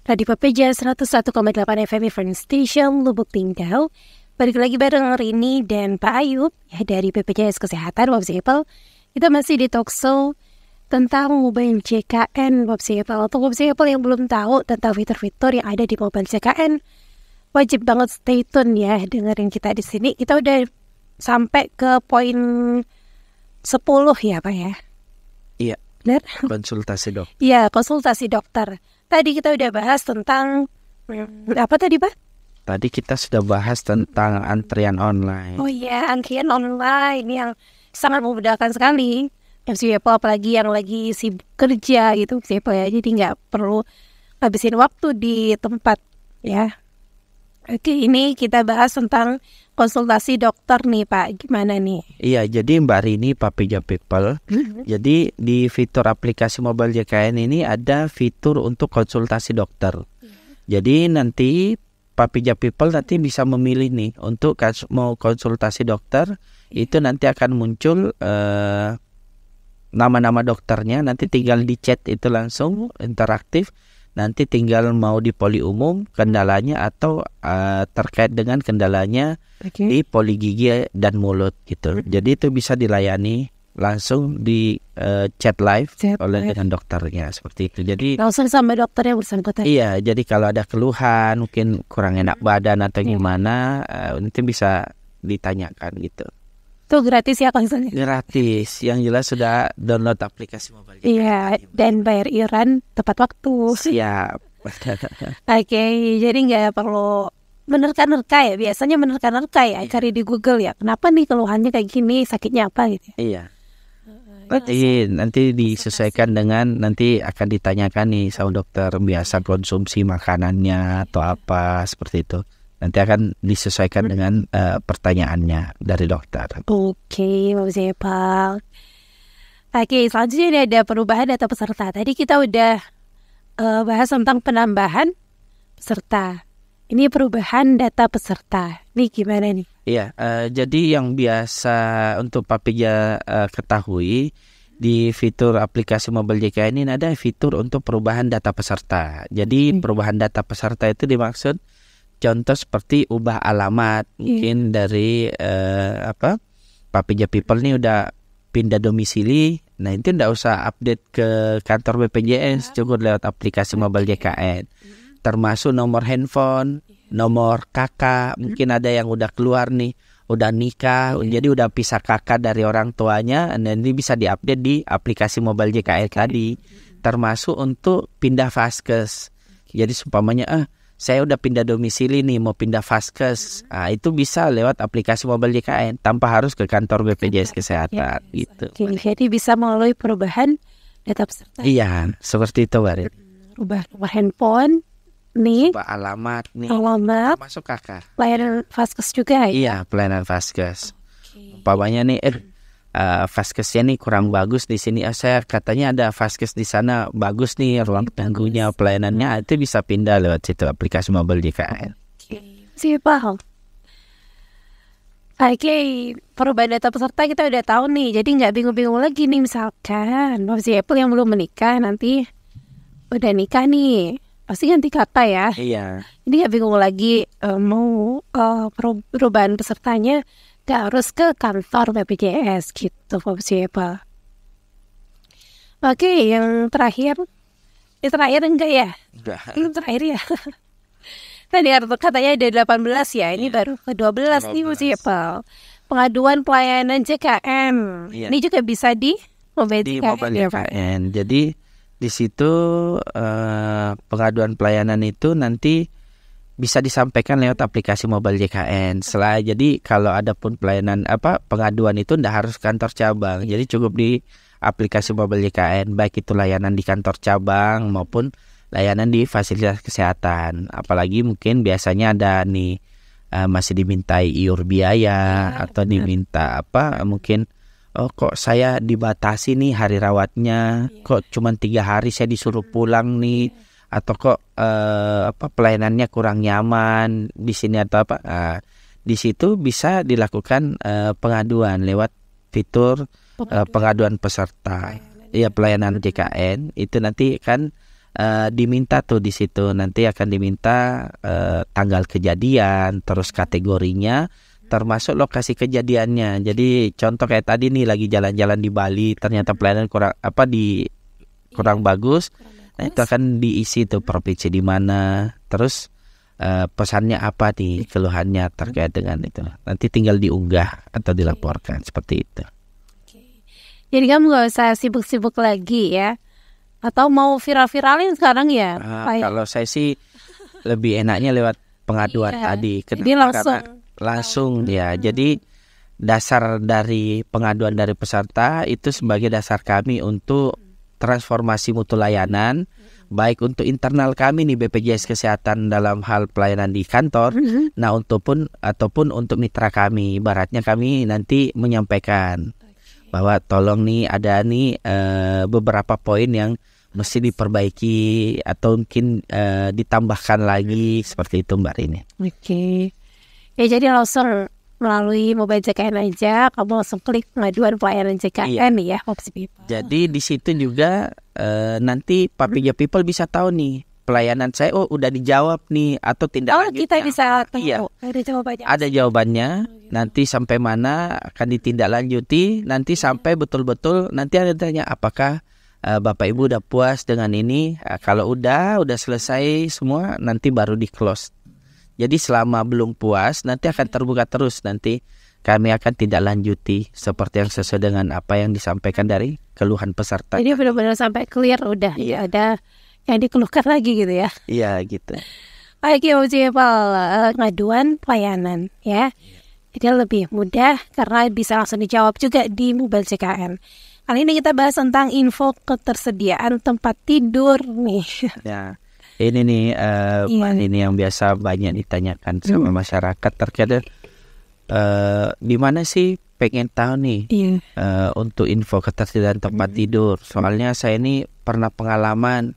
Radio PPJ 101,8 FM Friend Station Lubuk Linggau. Balik lagi bareng Rini dan Pak Ayub ya, dari BPJS Kesehatan Wabsi Apple. Kita masih di talkshow tentang mobile JKN Wabsi Apple. Untuk Wabsi Apple yang belum tahu tentang fitur-fitur yang ada di mobile JKN, wajib banget stay tune ya, dengerin kita di sini. Kita udah sampai ke poin 10 ya Pak ya? Iya. Benar? Konsultasi dokter. Iya, konsultasi dokter. Tadi kita udah bahas tentang apa tadi Pak? Tadi kita sudah bahas tentang antrian online. Oh iya, antrian online yang sangat memudahkan sekali. Yang siapa apalagi yang lagi sibuk kerja gitu, siapa ya. Jadi nggak perlu habisin waktu di tempat ya. Oke, ini kita bahas tentang konsultasi dokter nih Pak. Gimana nih? Iya, jadi Mbak Rini, Papija People. Jadi di fitur aplikasi mobile JKN ini ada fitur untuk konsultasi dokter. Jadi nanti Papija People nanti bisa memilih nih untuk mau konsultasi dokter. Itu nanti akan muncul nama-nama dokternya. Nanti tinggal di chat itu langsung interaktif. Nanti tinggal mau di poli umum kendalanya atau terkait dengan kendalanya di poli gigi dan mulut gitu. Jadi itu bisa dilayani langsung di chat live dengan dokternya seperti itu. Jadi langsung sama dokter yang bersangkutan. Iya, jadi kalau ada keluhan mungkin kurang enak badan atau gimana nanti bisa ditanyakan gitu. Itu gratis ya konsulnya? Gratis, yang jelas sudah download aplikasi mobile. Iya, dan bayar iuran tepat waktu. Siap. Oke, jadi nggak perlu menerka-nerka ya. Biasanya menerka-nerka ya, cari di Google ya. Kenapa nih keluhannya kayak gini, sakitnya apa gitu ya? Iya. Nanti disesuaikan dengan, nanti akan ditanyakan nih sama dokter biasa konsumsi makanannya atau apa seperti itu. Nanti akan disesuaikan dengan pertanyaannya dari dokter. Oke, Mbak Zepal. Oke, selanjutnya ini ada perubahan data peserta. Tadi kita udah bahas tentang penambahan peserta. Ini perubahan data peserta. Ini gimana nih? Iya, jadi yang biasa untuk Papija ketahui di fitur aplikasi mobile JKN ini ada fitur untuk perubahan data peserta. Jadi perubahan data peserta itu dimaksud contoh seperti ubah alamat, mungkin dari Papija People nih udah pindah domisili. Nah itu nggak usah update ke kantor BPJS, cukup lewat aplikasi mobile JKN. Termasuk nomor handphone, nomor kakak, mungkin ada yang udah keluar nih, udah nikah, jadi udah pisah kakak dari orang tuanya, dan ini bisa diupdate di aplikasi mobile JKN tadi. Termasuk untuk pindah vaskes. Jadi seumpamanya saya udah pindah domisili nih, mau pindah vaskes, itu bisa lewat aplikasi mobile JKN tanpa harus ke kantor BPJS Kesehatan gitu. Jadi bisa melalui perubahan data peserta. Iya, seperti itu Barit. Rubah nomor handphone nih, ubah alamat nih, alamat, masuk kakak. Pelayanan vaskes juga ya? Iya, pelayanan vaskes. Umpamanya nih vaskesnya nih kurang bagus di sini. Saya katanya ada vaskes di sana bagus nih, ruang tunggunya, pelayanannya, itu bisa pindah lewat situ aplikasi mobile JKN. Siapa? Oke, perubahan data peserta kita udah tahu nih. Jadi nggak bingung-bingung lagi nih, misalkan Wabsi Apple yang belum menikah nanti udah nikah nih, pasti ganti kakak ya. Iya. Ini nggak bingung lagi mau perubahan pesertanya. Gak harus ke kantor BPJS gitu Wabsi Apple. Oke, yang terakhir. Ini terakhir enggak ya? Udah. Ini terakhir ya. Tadi katanya ada 18 ya. Ini baru ke-12 nih Wabsi Apple. Pengaduan pelayanan JKN. Ini juga bisa di mobile JKN. Jadi di situ pengaduan pelayanan itu nanti bisa disampaikan lewat aplikasi mobile JKN. Jadi kalau ada pun pelayanan pengaduan itu tidak harus kantor cabang. Jadi cukup di aplikasi mobile JKN, baik itu layanan di kantor cabang maupun layanan di fasilitas kesehatan. Apalagi mungkin biasanya ada nih masih dimintai iur biaya atau diminta mungkin kok saya dibatasi nih hari rawatnya, kok cuma 3 hari saya disuruh pulang nih. Atau kok pelayanannya kurang nyaman di sini atau apa, di situ bisa dilakukan pengaduan lewat fitur pengaduan peserta. Pelayanan JKN itu nanti kan diminta tuh di situ nanti akan diminta tanggal kejadian, terus kategorinya, termasuk lokasi kejadiannya. Jadi contoh kayak tadi nih lagi jalan-jalan di Bali, ternyata pelayanan kurang bagus. Nah itu akan diisi tuh provinsi di mana, terus pesannya apa nih, keluhannya terkait dengan itu. Nanti tinggal diunggah atau dilaporkan seperti itu. Jadi kamu gak usah sibuk-sibuk lagi ya. Atau mau viral-viralin sekarang ya? Kalau saya sih lebih enaknya lewat pengaduan tadi. Jadi langsung ya. Jadi dasar dari pengaduan dari peserta itu sebagai dasar kami untuk transformasi mutu layanan, baik untuk internal kami nih BPJS Kesehatan dalam hal pelayanan di kantor, nah ataupun untuk mitra kami. Ibaratnya kami nanti menyampaikan bahwa tolong nih ada nih beberapa poin yang mesti diperbaiki atau mungkin ditambahkan lagi seperti itu Mbak Rini. Oke. Ya jadi langsung melalui mobile JKN aja, kamu langsung klik pengaduan pelayanan JKN ya, Opsi People. Jadi di situ juga nanti Papija People bisa tahu nih pelayanan saya udah dijawab nih atau tindak lanjutnya. Kita bisa tahu. Iya. Ada jawabannya. Ada jawabannya. Nanti sampai mana akan ditindaklanjuti. Nanti sampai betul-betul nanti ada tanya apakah Bapak Ibu udah puas dengan ini. Kalau udah selesai semua nanti baru di close. Jadi selama belum puas nanti akan terbuka terus, nanti kami akan tidak lanjuti seperti yang sesuai dengan apa yang disampaikan dari keluhan peserta. Jadi benar-benar sampai clear udah, ya ada yang dikeluhkan lagi gitu ya. Iya gitu. Oke, pengaduan pelayanan ya. Jadi lebih mudah karena bisa langsung dijawab juga di mobile JKN. Kali ini kita bahas tentang info ketersediaan tempat tidur nih. Ya, ini nih ini yang biasa banyak ditanyakan sama masyarakat terkait di mana sih pengen tahu nih untuk info ketersediaan tempat tidur. Soalnya saya ini pernah pengalaman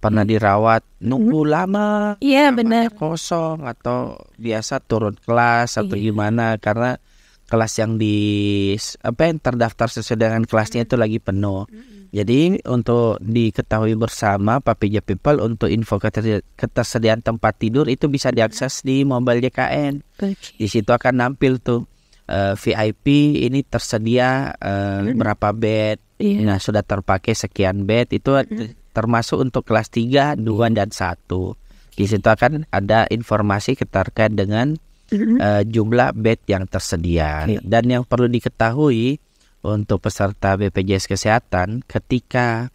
dirawat nunggu lama, benar, kosong atau biasa turun kelas atau gimana karena kelas yang yang terdaftar sesuai dengan kelasnya itu lagi penuh. Jadi untuk diketahui bersama Papija People untuk info ketersediaan tempat tidur itu bisa diakses di mobile JKN. Di situ akan nampil tuh VIP ini tersedia berapa bed. Nah sudah terpakai sekian bed itu termasuk untuk kelas 3, 2 dan 1. Di situ akan ada informasi terkait dengan jumlah bed yang tersedia. Dan yang perlu diketahui untuk peserta BPJS Kesehatan ketika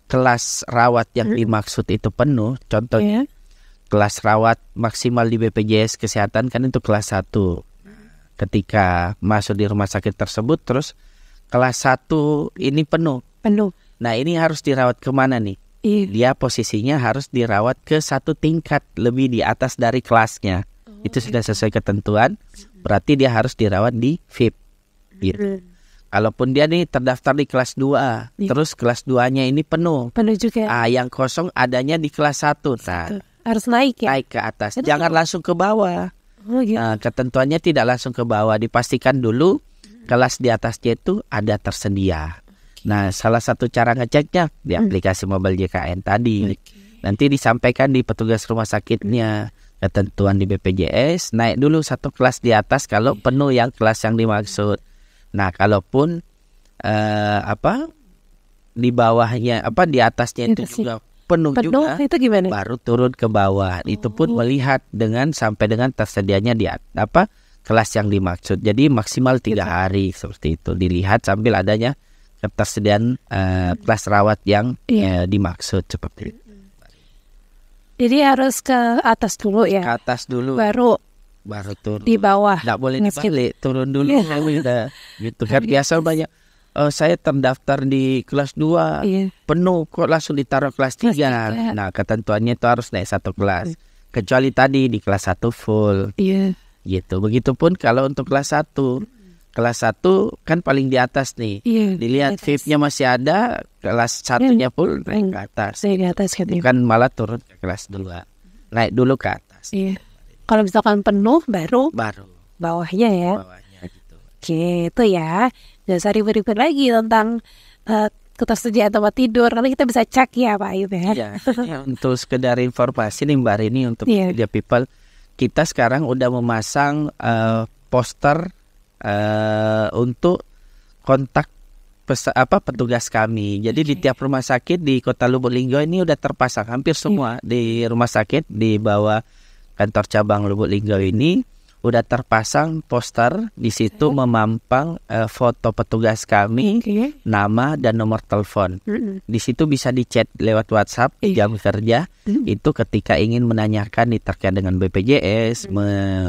kelas rawat yang dimaksud itu penuh, contohnya kelas rawat maksimal di BPJS Kesehatan kan itu kelas 1. Ketika masuk di rumah sakit tersebut terus kelas 1 ini penuh. Nah ini harus dirawat kemana nih? Dia posisinya harus dirawat ke 1 tingkat lebih di atas dari kelasnya. Itu sudah sesuai ketentuan. Berarti dia harus dirawat di VIP. Gitu. Kalaupun dia nih terdaftar di kelas 2, terus kelas 2-nya ini penuh juga. Yang kosong adanya di kelas 1. Nah, harus naik ya? Naik ke atas. Jangan langsung ke bawah. Nah, ketentuannya tidak langsung ke bawah. Dipastikan dulu kelas di atasnya itu ada tersedia. Nah, salah satu cara ngeceknya di aplikasi mobile JKN tadi. Nanti disampaikan di petugas rumah sakitnya ketentuan di BPJS, naik dulu 1 kelas di atas kalau penuh yang kelas yang dimaksud. Nah, kalaupun di bawahnya di atasnya itu juga penuh juga, itu gimana? Baru turun ke bawah. Itu pun melihat sampai dengan tersedianya di kelas yang dimaksud. Jadi maksimal 3 hari seperti itu dilihat sambil adanya ketersediaan kelas rawat yang dimaksud seperti itu. Jadi harus ke atas dulu ya? Ke atas dulu. Baru turun. Di bawah. Nggak boleh dibalik, turun dulu. Gitu kan biasa banyak. Saya terdaftar di kelas 2 penuh kok langsung ditaruh kelas 3. Nah ketentuannya itu harus naik 1 kelas. Kecuali tadi di kelas 1 full. Gitu. Begitupun kalau untuk kelas 1. Kelas 1 kan paling di atas nih. Dilihat VIP-nya masih ada, kelas 1-nya full naik ke atas. Bukan malah turun ke kelas 2. Naik dulu ke atas. Kalau misalkan penuh baru bawahnya ya. Bawahnya gitu. Oke, itu ya. Jangan ribet-ribet lagi tentang ketersediaan tempat tidur, karena kita bisa cek ya Pak Ayub ya. Iya, ya, untuk sekedar informasi nih Mbak Rini untuk Iya. Pekerja People, kita sekarang udah memasang poster untuk kontak petugas kami. Jadi di tiap rumah sakit di Kota Lubuk Linggau ini udah terpasang hampir semua di rumah sakit di bawah kantor cabang Lubuk Linggau ini udah terpasang poster. Di situ memampang foto petugas kami, nama dan nomor telepon. Di situ bisa dichat lewat WhatsApp jam kerja. Itu ketika ingin menanyakan terkait dengan BPJS,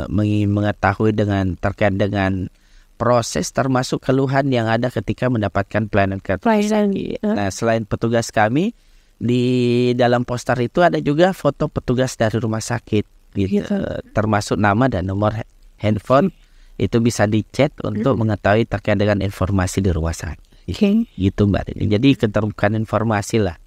mengetahui terkait dengan proses termasuk keluhan yang ada ketika mendapatkan pelayanan kesehatan. Nah, selain petugas kami, di dalam poster itu ada juga foto petugas dari rumah sakit. Gitu. Termasuk nama dan nomor handphone itu bisa dichat untuk mengetahui terkait dengan informasi di rumah sakit. Gitu Mbak. Jadi keterbukaan informasi lah.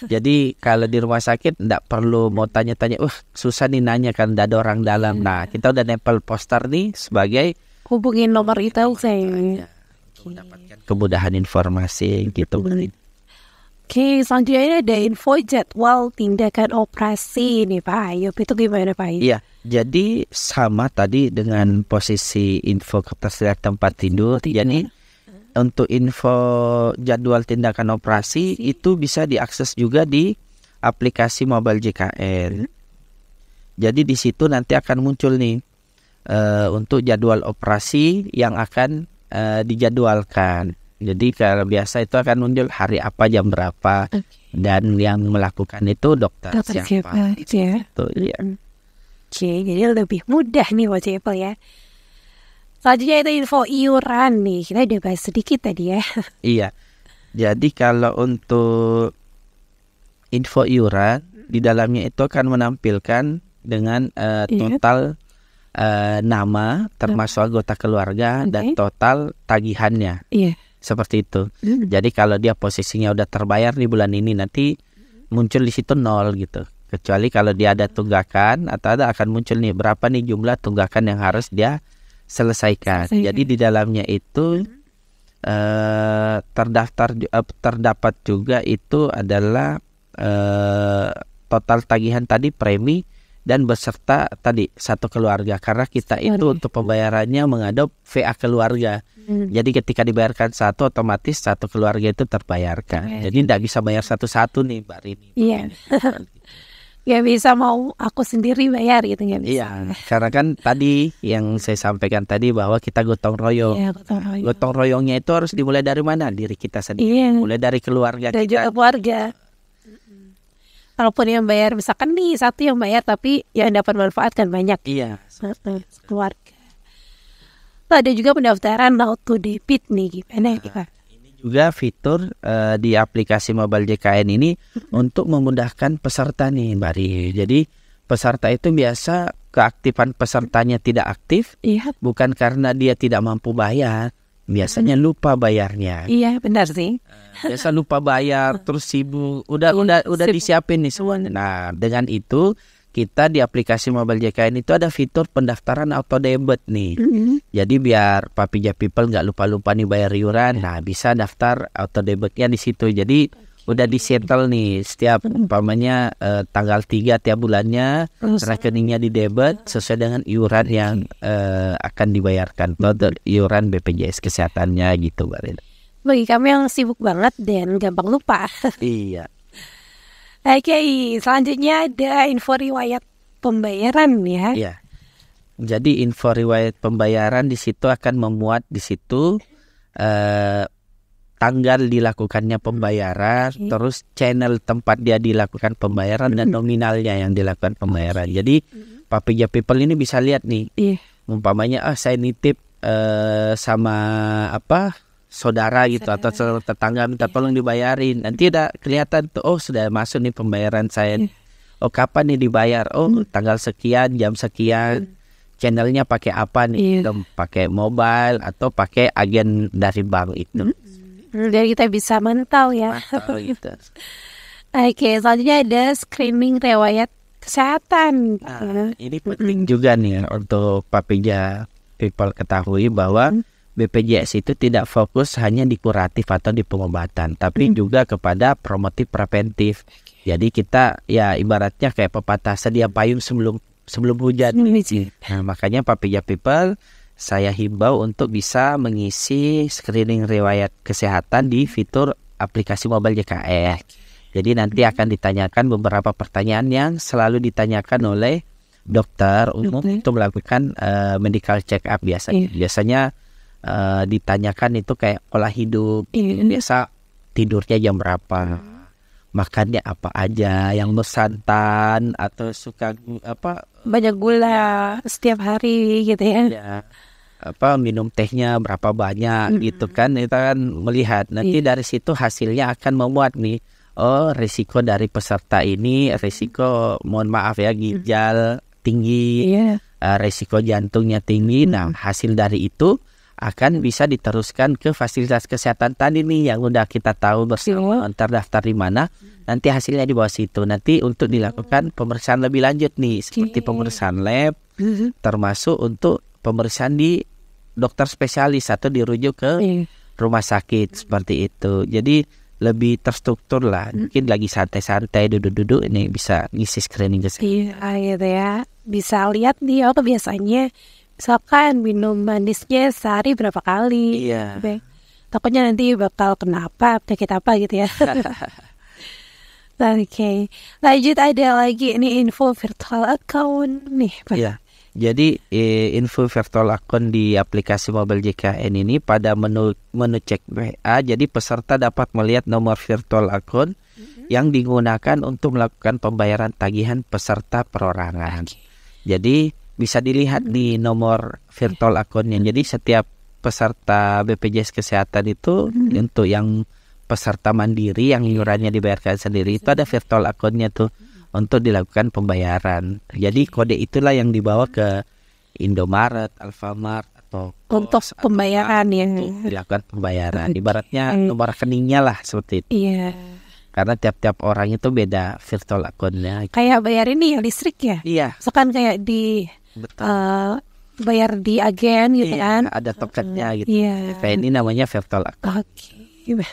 Jadi kalau di rumah sakit tidak perlu mau tanya-tanya, susah nih nanya kan tidak ada orang dalam. Nah, kita udah nempel poster nih sebagai hubungin nomor itu saya mendapatkan kemudahan informasi gitu. Oke, selanjutnya ini ada info jadwal tindakan operasi nih Pak Ayub. Itu gimana Pak Ayub? Iya, jadi sama tadi dengan posisi info ketersediaan tempat tidur. Jadi untuk info jadwal tindakan operasi itu bisa diakses juga di aplikasi mobile JKN. Jadi di situ nanti akan muncul nih untuk jadwal operasi yang akan dijadwalkan. Jadi kalau biasa itu akan muncul hari apa, jam berapa, dan yang melakukan itu dokter siapa. Ya. Ya. Oke, jadi lebih mudah nih buat Apple ya. Selanjutnya itu info iuran nih. Kita udah bahas sedikit tadi ya. Iya. Jadi kalau untuk info iuran, di dalamnya itu akan menampilkan dengan total nama termasuk anggota keluarga dan total tagihannya. Iya. Seperti itu. Jadi kalau dia posisinya udah terbayar di bulan ini, nanti muncul di situ 0 gitu. Kecuali kalau dia ada tunggakan atau akan muncul nih berapa nih jumlah tunggakan yang harus dia selesaikan. Jadi di dalamnya itu terdapat juga itu adalah total tagihan tadi, premi dan beserta tadi satu keluarga, karena kita itu untuk pembayarannya mengadop VA keluarga. Jadi ketika dibayarkan satu, otomatis satu keluarga itu terbayarkan. Jadi tidak bisa bayar satu-satu nih Mbak Rini. Iya. Gak bisa mau aku sendiri bayar gitu, gak bisa. Iya, karena kan tadi yang saya sampaikan tadi bahwa kita gotong royong. Iya, gotong royong. Gotong royongnya itu harus dimulai dari mana? Diri kita sendiri. Iya. Mulai dari keluarga Dan kita. juga keluarga. Walaupun yang bayar misalkan nih satu yang bayar, tapi yang dapat manfaat kan banyak. Iya. Keluarga. Ada juga pendaftaran auto debit nih, gimana Pak? Juga fitur di aplikasi mobile JKN ini untuk memudahkan peserta nih Mbak Ri. Jadi peserta itu biasa keaktifan pesertanya tidak aktif, bukan karena dia tidak mampu bayar, biasanya lupa bayarnya. Iya benar sih. Biasa lupa bayar, terus sibuk, udah disiapin nih semua. Nah dengan itu kita di aplikasi mobile JKN itu ada fitur pendaftaran auto debit nih. Jadi biar Papija People nggak lupa-lupa nih bayar iuran, nah bisa daftar auto debitnya di situ. Jadi udah disettle nih setiap umpamanya tanggal 3 tiap bulannya rekeningnya di debit sesuai dengan iuran yang akan dibayarkan atau iuran BPJS kesehatannya gitu, Mbak Rina. Bagi kami yang sibuk banget dan gampang lupa. Iya. Oke, selanjutnya ada info riwayat pembayaran ya. Iya. Jadi info riwayat pembayaran di situ akan memuat di situ tanggal dilakukannya pembayaran, terus channel tempat dia dilakukan pembayaran dan nominalnya yang dilakukan pembayaran. Jadi Papija People ini bisa lihat nih, umpamanya saya nitip sama saudara gitu atau tetangga minta tolong dibayarin, nanti udah kelihatan tuh sudah masuk nih pembayaran saya. Kapan nih dibayar? Tanggal sekian, jam sekian. Channelnya pakai apa nih? Pakai mobile atau pakai agen dari bank itu. Jadi kita bisa mantau ya. Gitu. Oke, selanjutnya ada screening riwayat kesehatan. Ini penting juga nih untuk Papija People ketahui bahwa BPJS itu tidak fokus hanya di kuratif atau di pengobatan, tapi juga kepada promotif preventif. Jadi kita ya ibaratnya kayak pepatah, sedia payung sebelum hujan. Nah, makanya Papija People saya himbau untuk bisa mengisi screening riwayat kesehatan di fitur aplikasi mobile JKR. Jadi nanti akan ditanyakan beberapa pertanyaan yang selalu ditanyakan oleh dokter umum untuk melakukan medical check up biasanya. Biasanya ditanyakan itu kayak pola hidup, biasa tidurnya jam berapa, makannya apa aja, yang bersantan atau suka banyak gula setiap hari gitu ya. Minum tehnya berapa banyak gitu kan. Kita kan melihat nanti dari situ hasilnya akan memuat nih, risiko dari peserta ini risiko, mohon maaf ya, ginjal tinggi, risiko jantungnya tinggi. Nah, hasil dari itu akan bisa diteruskan ke fasilitas kesehatan tadi nih yang udah kita tahu bersama, terdaftar di mana, nanti hasilnya di bawah situ. Nanti untuk dilakukan pemeriksaan lebih lanjut nih, seperti pemeriksaan lab, termasuk untuk pemeriksaan di dokter spesialis atau dirujuk ke rumah sakit seperti itu. Jadi lebih terstruktur lah. Mungkin lagi santai-santai duduk-duduk ini bisa ngisi screening kesehatan. Iya gitu ya. Bisa lihat nih biasanya misalkan minum manisnya sehari berapa kali. Iya. Takutnya nanti bakal kenapa, penyakit apa gitu ya. Oke. Lanjut, ada lagi ini info virtual account nih Pak. Iya. Jadi info virtual account di aplikasi mobile JKN ini pada menu cek WA, jadi peserta dapat melihat nomor virtual account yang digunakan untuk melakukan pembayaran tagihan peserta perorangan. Jadi bisa dilihat di nomor virtual account-nya. Jadi setiap peserta BPJS Kesehatan itu untuk yang peserta mandiri yang iurannya dibayarkan sendiri itu ada virtual account-nya tuh untuk dilakukan pembayaran. Jadi kode itulah yang dibawa ke Indomaret, Alfamart atau untuk pembayaran yang dilakukan pembayaran. Ibaratnya nomor rekeningnya lah seperti itu. Iya. Karena tiap-tiap orang itu beda virtual account-nya. Kayak bayar ini ya listrik ya? Iya. Misalkan kayak di bayar di agen gitu kan? Ada tokennya gitu. Iya. Kayak ini namanya virtual account. Oke.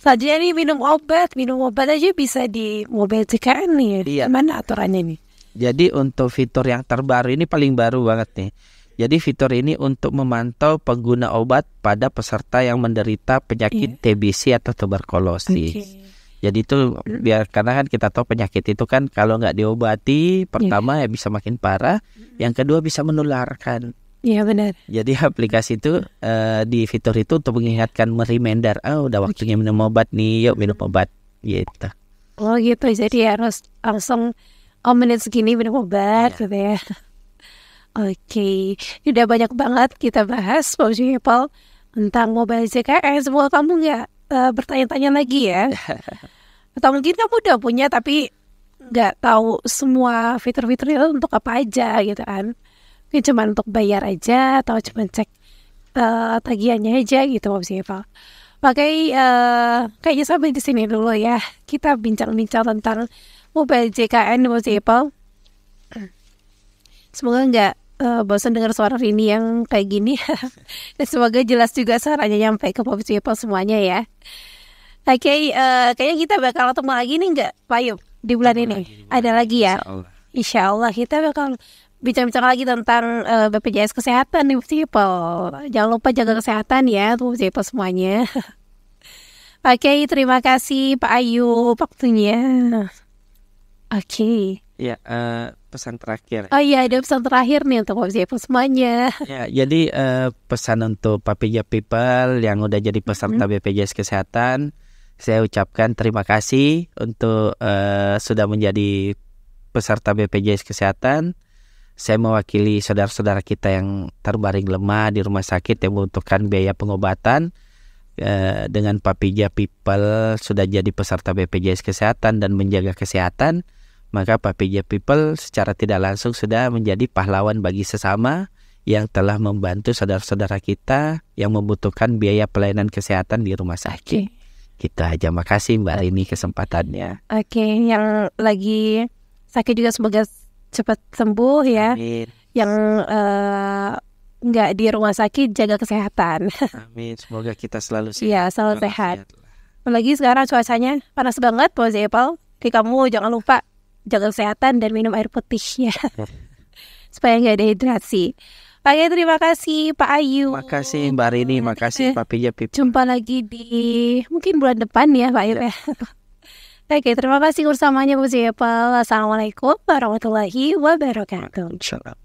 Saja nih minum obat aja bisa di mobile JKN nih. Iya. Gimana aturannya nih? Jadi untuk fitur yang terbaru ini paling baru banget nih. Jadi fitur ini untuk memantau pengguna obat pada peserta yang menderita penyakit TBC atau tuberkulosis. Jadi itu biar, karena kan kita tahu penyakit itu kan kalau nggak diobati, pertama ya bisa makin parah, yang kedua bisa menularkan. Iya benar. Jadi aplikasi itu di fitur itu untuk mengingatkan, reminder, udah waktunya minum obat nih, yuk minum obat gitu. Oh gitu, jadi harus langsung menit segini minum obat gitu ya. Oke, udah banyak banget kita bahas People tentang mobile JKN. Semoga kamu nggak bertanya-tanya lagi ya. Atau mungkin kamu udah punya tapi nggak tahu semua fitur-fiturnya untuk apa aja gitu kan. Mungkin cuma untuk bayar aja atau cuma cek tagihannya aja gitu People. Kayaknya sampai di sini dulu ya. Kita bincang-bincang tentang mobile JKN People. Semoga nggak bosan dengar suara Rini yang kayak gini. Dan semoga jelas juga suaranya nyampe ke People semuanya ya. Oke, kayaknya kita bakal ketemu lagi nih nggak Pak Yub di bulan ini? Ada lagi ya? Insya Allah kita bakal bincang-bincang lagi tentang BPJS Kesehatan nih People. Jangan lupa jaga kesehatan ya People semuanya. Oke, terima kasih Pak Ayu waktunya. Oke. Ya, pesan terakhir. Oh iya, ada pesan terakhir nih untuk People semuanya. Ya, jadi pesan untuk Papija People yang udah jadi peserta BPJS Kesehatan, saya ucapkan terima kasih untuk sudah menjadi peserta BPJS Kesehatan. Saya mewakili saudara-saudara kita yang terbaring lemah di rumah sakit yang membutuhkan biaya pengobatan. Dengan Papija People sudah jadi peserta BPJS Kesehatan dan menjaga kesehatan, maka Papija People secara tidak langsung sudah menjadi pahlawan bagi sesama yang telah membantu saudara-saudara kita yang membutuhkan biaya pelayanan kesehatan di rumah sakit. Gitu aja, makasih Mbak Rini kesempatannya. Oke, yang lagi sakit juga semoga cepat sembuh ya. Amin. Yang nggak di rumah sakit, jaga kesehatan. Amin. Semoga kita selalu sehat. Iya, selalu sehat. Apalagi sekarang cuacanya panas banget, Pak Zepal. Jadi kamu jangan lupa jaga kesehatan dan minum air putih ya, supaya nggak dehidrasi. Oke, terima kasih Pak Ayu. Makasih Mbak Rini, makasih Pak Pija Pip. Jumpa lagi di mungkin bulan depan ya Pak Ayu ya. Oke, terima kasih bersamanya Bu Zepal. Assalamualaikum warahmatullahi wabarakatuh. Insyaallah.